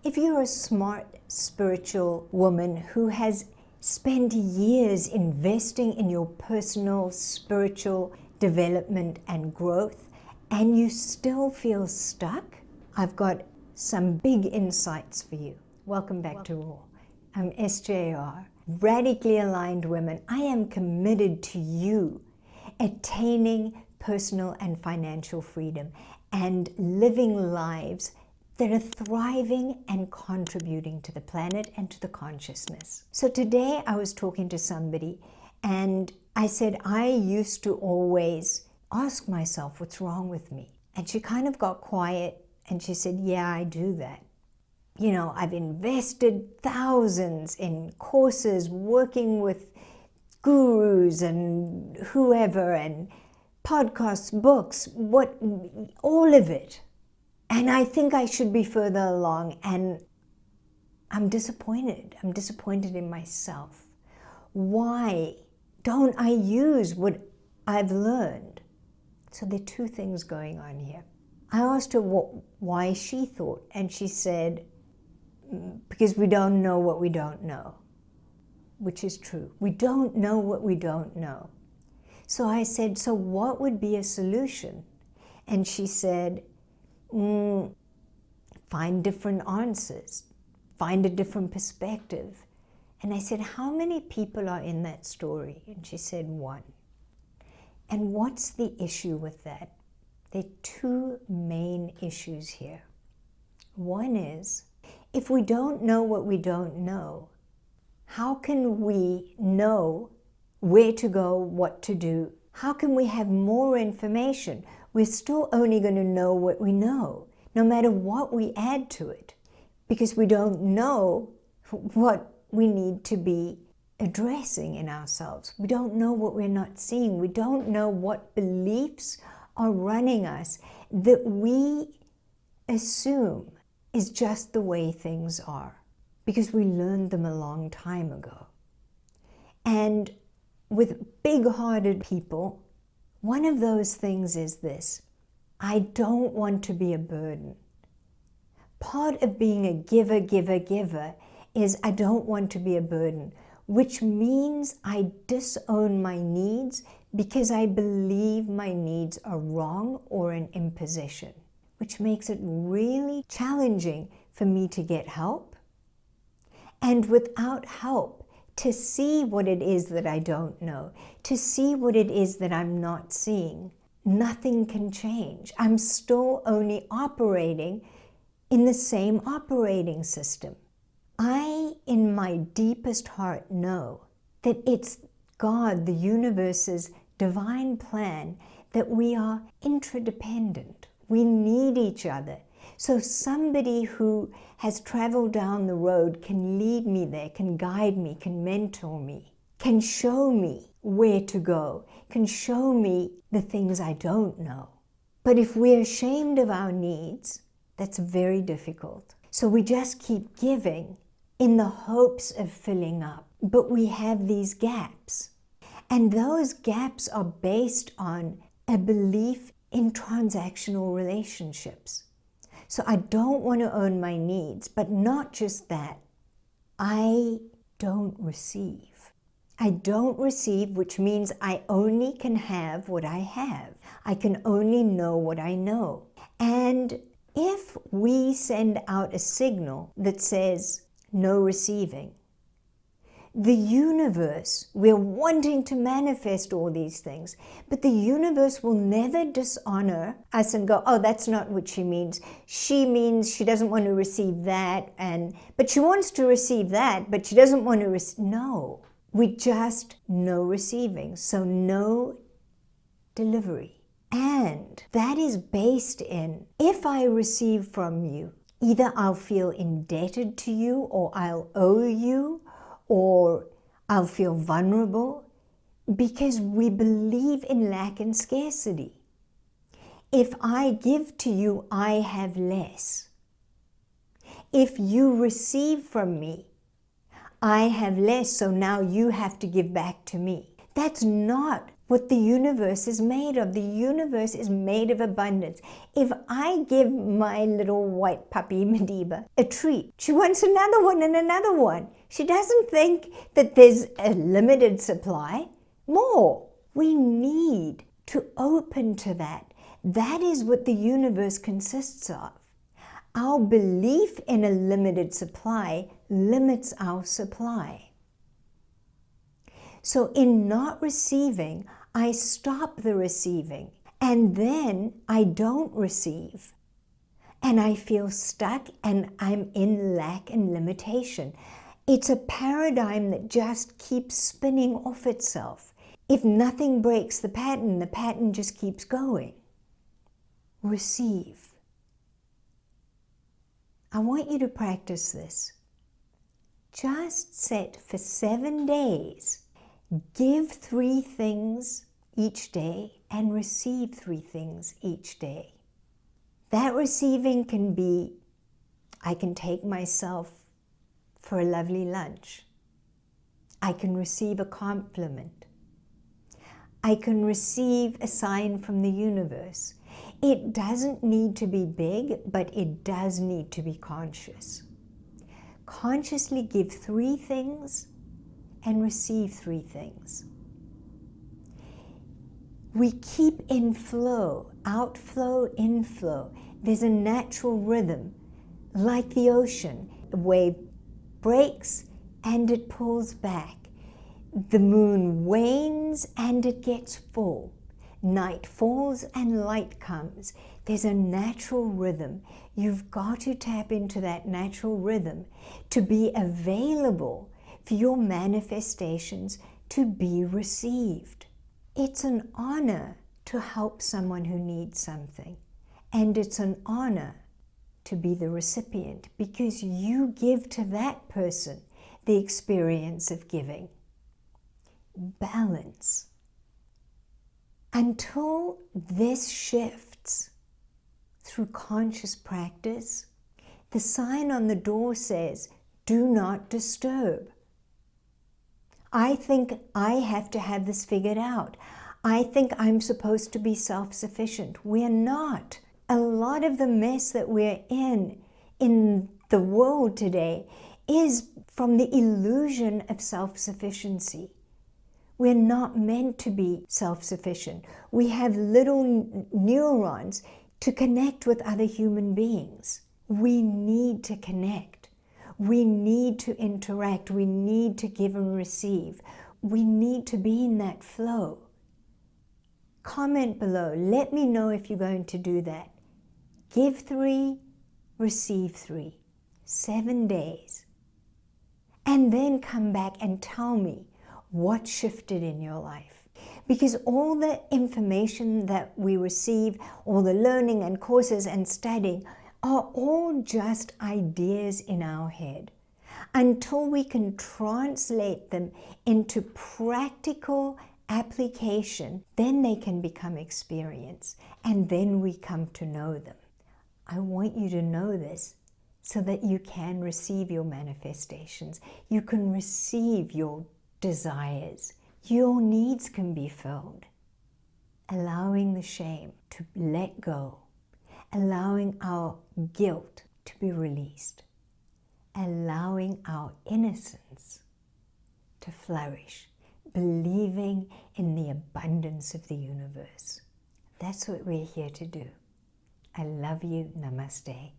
If you're a smart, spiritual woman who has spent years investing in your personal, spiritual development and growth, and you still feel stuck, I've got some big insights for you. Welcome back to Raw. I'm SJR. Radically aligned women, I am committed to you attaining personal and financial freedom and living lives that are thriving and contributing to the planet and to the consciousness. So today I was talking to somebody and I said, I used to always ask myself, what's wrong with me? And she kind of got quiet and she said, yeah, I do that. You know, I've invested thousands in courses, working with gurus and whoever, and podcasts, books, all of it. And I think I should be further along, and I'm disappointed. I'm disappointed in myself. Why don't I use what I've learned? So there are two things going on here. I asked her why she thought, and she said, because we don't know what we don't know, which is true. We don't know what we don't know. So I said, so what would be a solution? And she said, find different answers, find a different perspective. And I said, how many people are in that story? And she said, one. And what's the issue with that? There are two main issues here. One is, if we don't know what we don't know, how can we know where to go, what to do? How can we have more information? We're still only going to know what we know, no matter what we add to it, because we don't know what we need to be addressing in ourselves. We don't know what we're not seeing. We don't know what beliefs are running us that we assume is just the way things are, because we learned them a long time ago. And with big-hearted people, one of those things is this: I don't want to be a burden. Part of being a giver is I don't want to be a burden, which means I disown my needs because I believe my needs are wrong or an imposition, which makes it really challenging for me to get help. And without help, to see what it is that I don't know, to see what it is that I'm not seeing, nothing can change. I'm still only operating in the same operating system. I, in my deepest heart, know that it's God, the universe's divine plan, that we are interdependent. We need each other. So somebody who has traveled down the road can lead me there, can guide me, can mentor me, can show me where to go, can show me the things I don't know. But if we're ashamed of our needs, that's very difficult. So we just keep giving in the hopes of filling up. But we have these gaps. And those gaps are based on a belief in transactional relationships. So I don't want to own my needs, but not just that. I don't receive. I don't receive, which means I only can have what I have. I can only know what I know. And if we send out a signal that says no receiving, the universe, we're wanting to manifest all these things, but the universe will never dishonor us and go, oh, that's not what she means. She means she doesn't want to receive that, but she wants to receive that, but she doesn't want to receive. No, we just no receiving, so no delivery. And that is based in, if I receive from you, either I'll feel indebted to you, or I'll owe you, or I'll feel vulnerable, because we believe in lack and scarcity. If I give to you, I have less. If you receive from me, I have less, so now you have to give back to me. That's not what the universe is made of. The universe is made of abundance. If I give my little white puppy Mediba a treat, she wants another one and another one. She doesn't think that there's a limited supply. More. We need to open to that. That is what the universe consists of. Our belief in a limited supply limits our supply. So in not receiving, I stop the receiving, and then I don't receive. And I feel stuck, and I'm in lack and limitation. It's a paradigm that just keeps spinning off itself. If nothing breaks the pattern just keeps going. Receive. I want you to practice this. Just set for 7 days. Give 3 things each day and receive 3 things each day. That receiving can be, I can take myself for a lovely lunch. I can receive a compliment. I can receive a sign from the universe. It doesn't need to be big, but it does need to be conscious. Consciously give 3 things and receive 3 things. We keep in flow, outflow, inflow. There's a natural rhythm, like the ocean. A wave breaks and it pulls back. The moon wanes and it gets full. Night falls and light comes. There's a natural rhythm. You've got to tap into that natural rhythm to be available for your manifestations to be received. It's an honor to help someone who needs something. And it's an honor to be the recipient, because you give to that person the experience of giving. Balance. Until this shifts through conscious practice, the sign on the door says, "Do not disturb." I think I have to have this figured out. I think I'm supposed to be self-sufficient. We're not. A lot of the mess that we're in the world today is from the illusion of self-sufficiency. We're not meant to be self-sufficient. We have little neurons to connect with other human beings. We need to connect. We need to interact. We need to give and receive. We need to be in that flow. Comment below. Let me know if you're going to do that. Give 3, receive 3. 7 days. And then come back and tell me what shifted in your life. Because all the information that we receive, all the learning and courses and studying, are all just ideas in our head. Until we can translate them into practical application, then they can become experience, and then we come to know them. I want you to know this so that you can receive your manifestations. You can receive your desires. Your needs can be filled. Allowing the shame to let go. Allowing our guilt to be released. Allowing our innocence to flourish. Believing in the abundance of the universe. That's what we're here to do. I love you. Namaste.